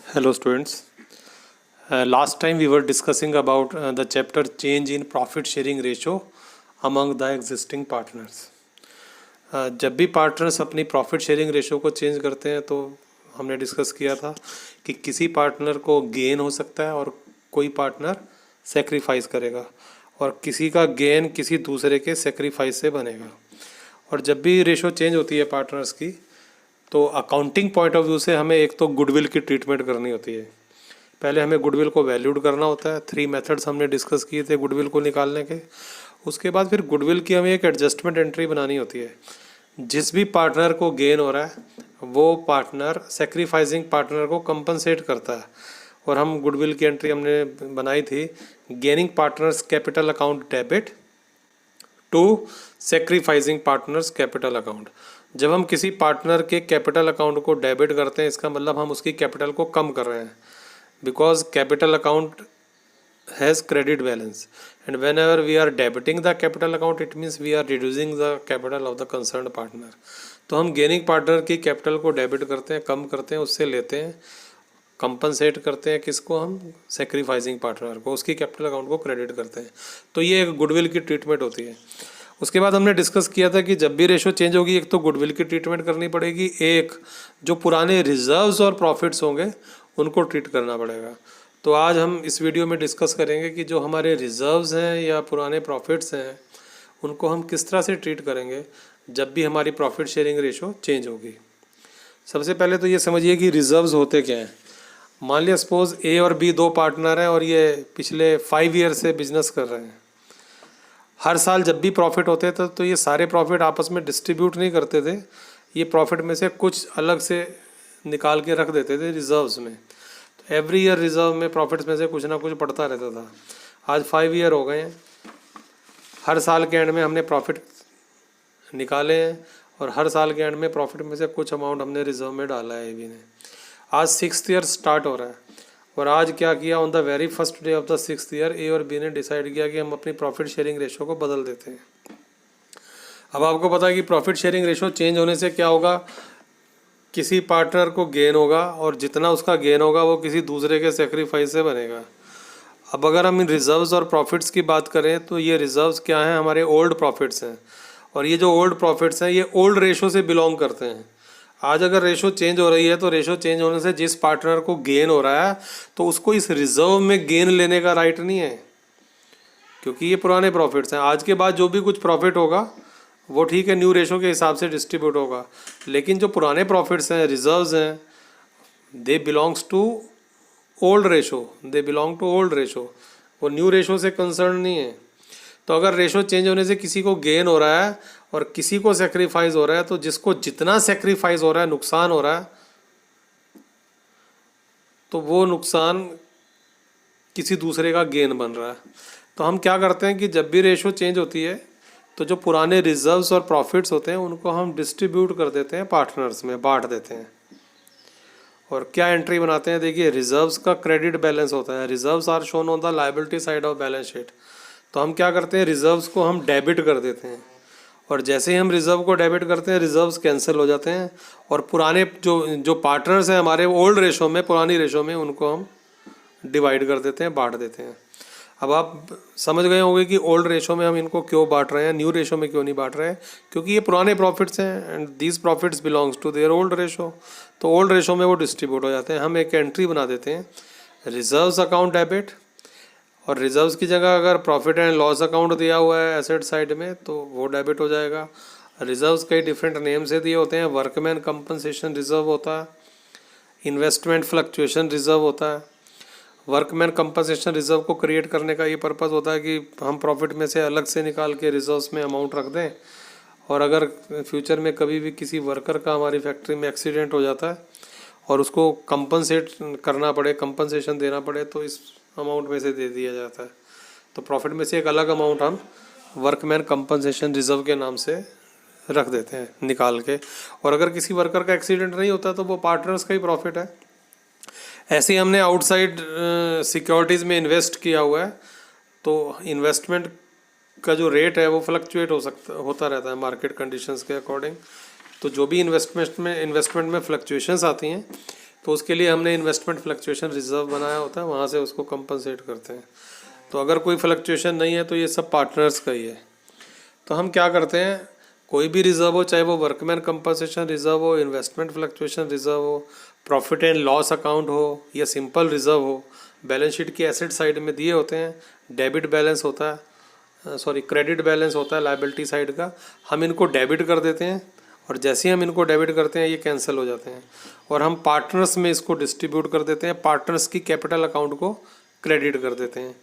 Hello students. Last time we were discussing about the chapter change in profit sharing ratio among the existing partners. जब भी partners अपनी profit sharing ratio को change करते हैं तो हमने डिस्कस किया था कि किसी पार्टनर को गेन हो सकता है और कोई पार्टनर सेक्रीफाइस करेगा और किसी का गेन किसी दूसरे के सेक्रीफाइस से बनेगा। और जब भी रेशो चेंज होती है पार्टनर्स की तो अकाउंटिंग पॉइंट ऑफ व्यू से हमें एक तो गुडविल की ट्रीटमेंट करनी होती है। पहले हमें गुडविल को वैल्यूड करना होता है। 3 मेथड्स हमने डिस्कस किए थे गुडविल को निकालने के। उसके बाद फिर गुडविल की हमें एक एडजस्टमेंट एंट्री बनानी होती है। जिस भी पार्टनर को गेन हो रहा है वो पार्टनर सेक्रीफाइसिंग पार्टनर को कंपनसेट करता है। और हम गुडविल की एंट्री हमने बनाई थी gaining partners capital account debit to sacrificing partners capital account. जब हम किसी पार्टनर के कैपिटल अकाउंट को डेबिट करते हैं इसका मतलब हम उसकी कैपिटल को कम कर रहे हैं, because capital account has credit balance and whenever we are debiting the capital account it means we are reducing the capital of the concern partner. तो हम गेनिंग पार्टनर की कैपिटल को डेबिट करते हैं, कम करते हैं, उससे लेते हैं, कंपनसेट करते हैं किसको, हम सेक्रीफाइसिंग पार्टनर को, उसकी कैपिटल अकाउंट को क्रेडिट करते हैं। तो ये एक गुडविल की ट्रीटमेंट होती है। उसके बाद हमने डिस्कस किया था कि जब भी रेशो चेंज होगी एक तो गुडविल की ट्रीटमेंट करनी पड़ेगी, एक जो पुराने रिजर्व्स और प्रॉफिट्स होंगे उनको ट्रीट करना पड़ेगा। तो आज हम इस वीडियो में डिस्कस करेंगे कि जो हमारे रिजर्व्स हैं या पुराने प्रॉफिट्स हैं उनको हम किस तरह से ट्रीट करेंगे जब भी हमारी प्रॉफिट शेयरिंग रेशो चेंज होगी। सबसे पहले तो ये समझिए कि रिजर्व्स होते क्या हैं। मान लिया सपोज ए और बी दो पार्टनर हैं और ये पिछले 5 ईयर से बिजनेस कर रहे हैं। हर साल जब भी प्रॉफिट होते थे तो ये सारे प्रॉफिट आपस में डिस्ट्रीब्यूट नहीं करते थे, ये प्रॉफिट में से कुछ अलग से निकाल के रख देते थे रिजर्व्स में। तो एवरी ईयर रिजर्व में प्रॉफिट्स में से कुछ ना कुछ पड़ता रहता था। आज 5 ईयर हो गए हैं, हर साल के एंड में हमने प्रॉफिट निकाले हैं और हर साल के एंड में प्रॉफिट में से कुछ अमाउंट हमने रिजर्व में डाला है एबी ने। आज 6th ईयर स्टार्ट हो रहा है और आज क्या किया, on the very first day of the 6th year A और बी ने डिसाइड किया कि हम अपनी प्रॉफिट शेयरिंग रेशो को बदल देते हैं। अब आपको पता है कि प्रॉफिट शेयरिंग रेशो चेंज होने से क्या होगा, किसी पार्टनर को गेन होगा और जितना उसका गेन होगा वो किसी दूसरे के सेक्रीफाइस से बनेगा। अब अगर हम इन रिजर्व्स और प्रॉफिट्स की बात करें तो ये रिजर्व्स क्या हैं, हमारे ओल्ड प्रॉफिट्स हैं और ये जो ओल्ड प्रॉफिट्स हैं ये ओल्ड रेशो से बिलोंग करते हैं। आज अगर रेशो चेंज हो रही है तो रेशो चेंज होने से जिस पार्टनर को गेन हो रहा है तो उसको इस रिजर्व में गेन लेने का राइट नहीं है, क्योंकि ये पुराने प्रॉफिट्स हैं। आज के बाद जो भी कुछ प्रॉफिट होगा वो ठीक है न्यू रेशो के हिसाब से डिस्ट्रीब्यूट होगा, लेकिन जो पुराने प्रॉफिट्स हैं, रिजर्व्स हैं, they belongs to old ratio, they belong to old ratio, वो न्यू रेशो से कंसर्न नहीं है। तो अगर रेशो चेंज होने से किसी को गेन हो रहा है और किसी को सेक्रीफाइस हो रहा है तो जिसको जितना सेक्रीफाइस हो रहा है, नुकसान हो रहा है, तो वो नुकसान किसी दूसरे का गेन बन रहा है। तो हम क्या करते हैं कि जब भी रेशो चेंज होती है तो जो पुराने रिजर्व्स और प्रॉफिट्स होते हैं उनको हम डिस्ट्रीब्यूट कर देते हैं, पार्टनर्स में बांट देते हैं। और क्या एंट्री बनाते हैं, देखिए रिजर्व्स का क्रेडिट बैलेंस होता है, reserves are shown on the liability side of balance sheet. तो हम क्या करते हैं, रिजर्व्स को हम डेबिट कर देते हैं और जैसे ही हम रिजर्व को डेबिट करते हैं रिजर्व्स कैंसिल हो जाते हैं और पुराने जो पार्टनर्स हैं हमारे ओल्ड रेशो में, पुरानी रेशो में, उनको हम डिवाइड कर देते हैं, बांट देते हैं। अब आप समझ गए होंगे कि ओल्ड रेशो में हम इनको क्यों बांट रहे हैं, न्यू रेशो में क्यों नहीं बांट रहे हैं, क्योंकि ये पुराने प्रॉफिट्स हैं and these profits belongs to their old ratio. तो ओल्ड रेशो में वो डिस्ट्रीब्यूट हो जाते हैं। हम एक एंट्री बना देते हैं रिजर्व्स अकाउंट डेबिट, और रिजर्व्स की जगह अगर प्रॉफिट एंड लॉस अकाउंट दिया हुआ है एसेट साइड में तो वो डेबिट हो जाएगा। रिजर्व्स कई डिफरेंट नेम से दिए होते हैं, वर्कमैन कंपनसेशन रिजर्व होता है, इन्वेस्टमेंट फ्लक्चुएशन रिजर्व होता है। वर्कमैन कंपनसेशन रिजर्व को क्रिएट करने का ये पर्पज़ होता है कि हम प्रॉफिट में से अलग से निकाल के रिजर्व्स में अमाउंट रख दें और अगर फ्यूचर में कभी भी किसी वर्कर का हमारी फैक्ट्री में एक्सीडेंट हो जाता है और उसको कंपनसेट करना पड़े, कंपनसेशन देना पड़े, तो इस अमाउंट में से दे दिया जाता है। तो प्रॉफिट में से एक अलग अमाउंट हम वर्कमैन कंपनसेशन रिजर्व के नाम से रख देते हैं निकाल के। और अगर किसी वर्कर का एक्सीडेंट नहीं होता तो वो पार्टनर्स का ही प्रॉफिट है। ऐसे ही हमने आउटसाइड सिक्योरिटीज़ में इन्वेस्ट किया हुआ है तो इन्वेस्टमेंट का जो रेट है वो फ्लक्चुएट होता रहता है मार्केट कंडीशंस के अकॉर्डिंग। तो जो भी इन्वेस्टमेंट में फ्लक्चुएशंस आती हैं तो उसके लिए हमने इन्वेस्टमेंट फ्लक्चुएशन रिजर्व बनाया होता है, वहाँ से उसको कंपनसेट करते हैं। तो अगर कोई फ्लक्चुएशन नहीं है तो ये सब पार्टनर्स का ही है। तो हम क्या करते हैं, कोई भी रिजर्व हो, चाहे वो वर्कमैन कंपनसेशन रिजर्व हो, इन्वेस्टमेंट फ्लक्चुएशन रिजर्व हो, प्रॉफिट एंड लॉस अकाउंट हो या सिंपल रिजर्व हो, बैलेंस शीट की एसेट साइड में दिए होते हैं, डेबिट बैलेंस होता है, क्रेडिट बैलेंस होता है लायबिलिटी साइड का, हम इनको डेबिट कर देते हैं और जैसे ही हम इनको डेबिट करते हैं ये कैंसिल हो जाते हैं और हम पार्टनर्स में इसको डिस्ट्रीब्यूट कर देते हैं, पार्टनर्स की कैपिटल अकाउंट को क्रेडिट कर देते हैं।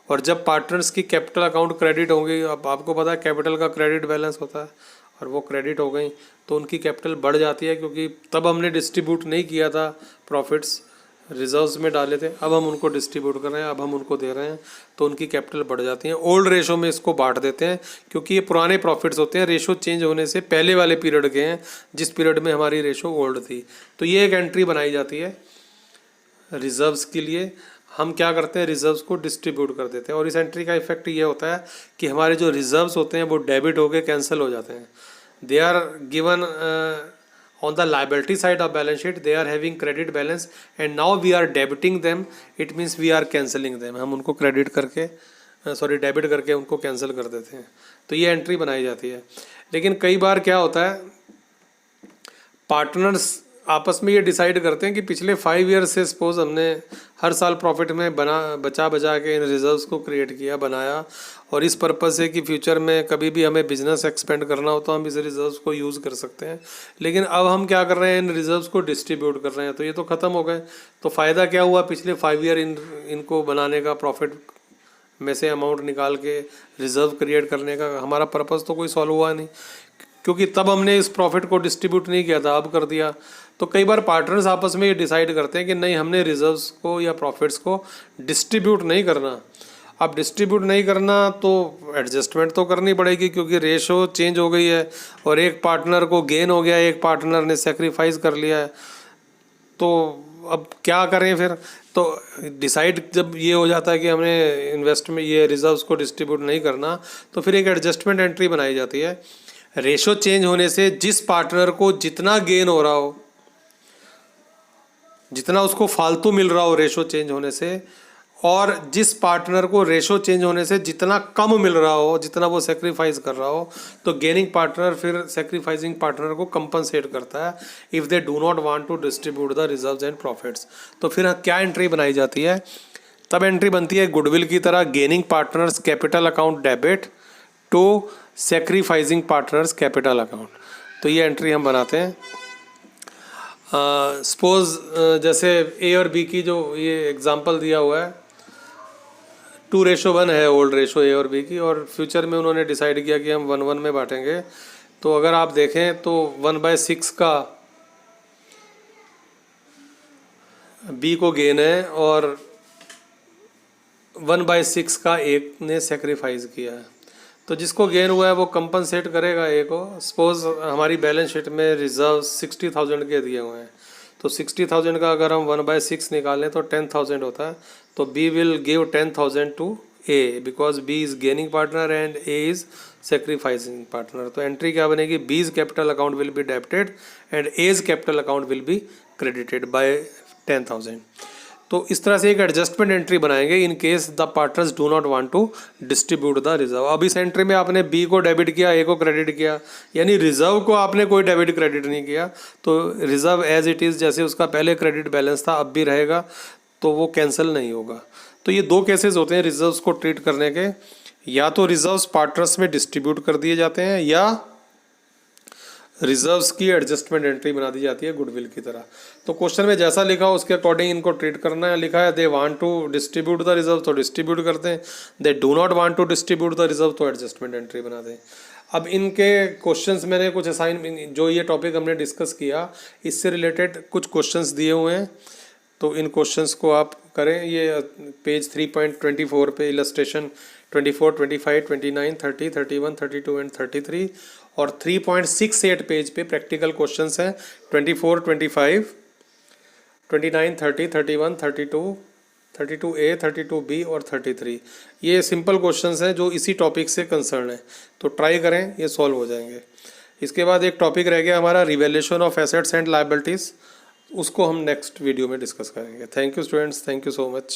और जब पार्टनर्स की कैपिटल अकाउंट क्रेडिट होंगी, अब आपको पता है कैपिटल का क्रेडिट बैलेंस होता है, और वो क्रेडिट हो गई तो उनकी कैपिटल बढ़ जाती है, क्योंकि तब हमने डिस्ट्रीब्यूट नहीं किया था, प्रॉफिट्स रिजर्व्स में डाले थे, अब हम उनको डिस्ट्रीब्यूट कर रहे हैं, अब हम उनको दे रहे हैं, तो उनकी कैपिटल बढ़ जाती है। ओल्ड रेशो में इसको बांट देते हैं, क्योंकि ये पुराने प्रॉफिट्स होते हैं, रेशो चेंज होने से पहले वाले पीरियड के हैं, जिस पीरियड में हमारी रेशो ओल्ड थी। तो ये एक एंट्री बनाई जाती है रिजर्व्स के लिए। हम क्या करते हैं, रिजर्व्स को डिस्ट्रीब्यूट कर देते हैं, और इस एंट्री का इफेक्ट ये होता है कि हमारे जो रिजर्व्स होते हैं वो डेबिट होके कैंसिल हो जाते हैं। They are given on the liability side of balance sheet, they are having credit balance and now we are debiting them, it means we are cancelling them, हम उनको क्रेडिट करके डेबिट करके उनको cancel कर देते हैं। तो ये एंट्री बनाई जाती है। लेकिन कई बार क्या होता है, पार्टनर्स आपस में ये डिसाइड करते हैं कि पिछले 5 ईयर से सपोज हमने हर साल प्रॉफिट में बचा के इन रिजर्व्स को क्रिएट किया, बनाया, और इस पर्पज़ से कि फ्यूचर में कभी भी हमें बिजनेस एक्सपेंड करना हो तो हम इस रिजर्व्स को यूज़ कर सकते हैं। लेकिन अब हम क्या कर रहे हैं, इन रिजर्व्स को डिस्ट्रीब्यूट कर रहे हैं, तो ये तो ख़त्म हो गए। तो फ़ायदा क्या हुआ पिछले 5 ईयर इनको बनाने का, प्रॉफिट में से अमाउंट निकाल के रिजर्व क्रिएट करने का, हमारा पर्पज़ तो कोई सॉल्व हुआ नहीं, क्योंकि तब हमने इस प्रॉफिट को डिस्ट्रीब्यूट नहीं किया था, अब कर दिया। तो कई बार पार्टनर्स आपस में ये डिसाइड करते हैं कि नहीं, हमने रिजर्व्स को या प्रॉफिट्स को डिस्ट्रीब्यूट नहीं करना। अब डिस्ट्रीब्यूट नहीं करना तो एडजस्टमेंट तो करनी पड़ेगी, क्योंकि रेशो चेंज हो गई है और एक पार्टनर को गेन हो गया, एक पार्टनर ने सेक्रीफाइस कर लिया है। तो अब क्या करें फिर? तो डिसाइड जब ये हो जाता है कि हमने इन्वेस्टमेंट ये रिजर्व्स को डिस्ट्रीब्यूट नहीं करना, तो फिर एक एडजस्टमेंट एंट्री बनाई जाती है। रेशो चेंज होने से जिस पार्टनर को जितना गेन हो रहा हो, जितना उसको फालतू मिल रहा हो रेशो चेंज होने से, और जिस पार्टनर को रेशो चेंज होने से जितना कम मिल रहा हो, जितना वो सेक्रीफाइस कर रहा हो, तो गेनिंग पार्टनर फिर सेक्रीफाइसिंग पार्टनर को कंपनसेट करता है if they do not want to distribute the reserves and profits. तो फिर क्या एंट्री बनाई जाती है? तब एंट्री बनती है गुडविल की तरह, gaining partners capital account debit to sacrificing partners capital account. तो ये एंट्री हम बनाते हैं। सपोज जैसे ए और बी की जो ये एग्जांपल दिया हुआ है, 2:1 है ओल्ड रेशो ए और बी की, और फ्यूचर में उन्होंने डिसाइड किया कि हम 1:1 में बांटेंगे। तो अगर आप देखें तो 1/6 का बी को गेन है और 1/6 का एक ने सेक्रीफाइस किया है। तो जिसको गेन हुआ है वो कंपनसेट करेगा ए को। सपोज हमारी बैलेंस शीट में रिजर्व 60,000 के दिए हुए हैं, तो 60,000 का अगर हम 1/6 निकालें तो 10,000 होता है। तो B will give 10,000 to A because B is gaining partner and A is sacrificing partner. तो एंट्री क्या बनेगी? B's capital account will be debited and A's capital account will be credited by 10,000। तो इस तरह से एक एडजस्टमेंट एंट्री बनाएंगे in case the partners do not want to distribute the reserve. अब इस एंट्री में आपने बी को डेबिट किया, ए को क्रेडिट किया, यानी रिजर्व को आपने कोई डेबिट क्रेडिट नहीं किया। तो रिजर्व एज इट इज़, जैसे उसका पहले क्रेडिट बैलेंस था अब भी रहेगा, तो वो कैंसिल नहीं होगा। तो ये दो केसेस होते हैं रिजर्व्स को ट्रीट करने के, या तो रिजर्व्स पार्टनर्स में डिस्ट्रीब्यूट कर दिए जाते हैं या रिजर्व्स की एडजस्टमेंट एंट्री बना दी जाती है गुडविल की तरह। तो क्वेश्चन में जैसा लिखा हो उसके अकॉर्डिंग इनको ट्रीट करना है। लिखा है they want to distribute the reserve तो डिस्ट्रीब्यूट करते हैं, they do not want to distribute the reserve तो एडजस्टमेंट एंट्री बना दें। अब इनके क्वेश्चंस मैंने कुछ असाइन, जो ये टॉपिक हमने डिस्कस किया इससे रिलेटेड कुछ क्वेश्चंस दिए हुए हैं, तो इन क्वेश्चंस को आप करें। ये पेज 3.24 पे इलस्ट्रेशन 24, 25, 29, 30, 31, 32 एंड 33, और 3.68 पेज पे प्रैक्टिकल क्वेश्चंस हैं 24, 25, 29, 30, 31, 32, 32A, 32B और 33। ये सिंपल क्वेश्चंस हैं जो इसी टॉपिक से कंसर्न है, तो ट्राई करें, ये सॉल्व हो जाएंगे। इसके बाद एक टॉपिक रह गया हमारा revaluation of assets and liabilities, उसको हम नेक्स्ट वीडियो में डिस्कस करेंगे। Thank you students, thank you so much.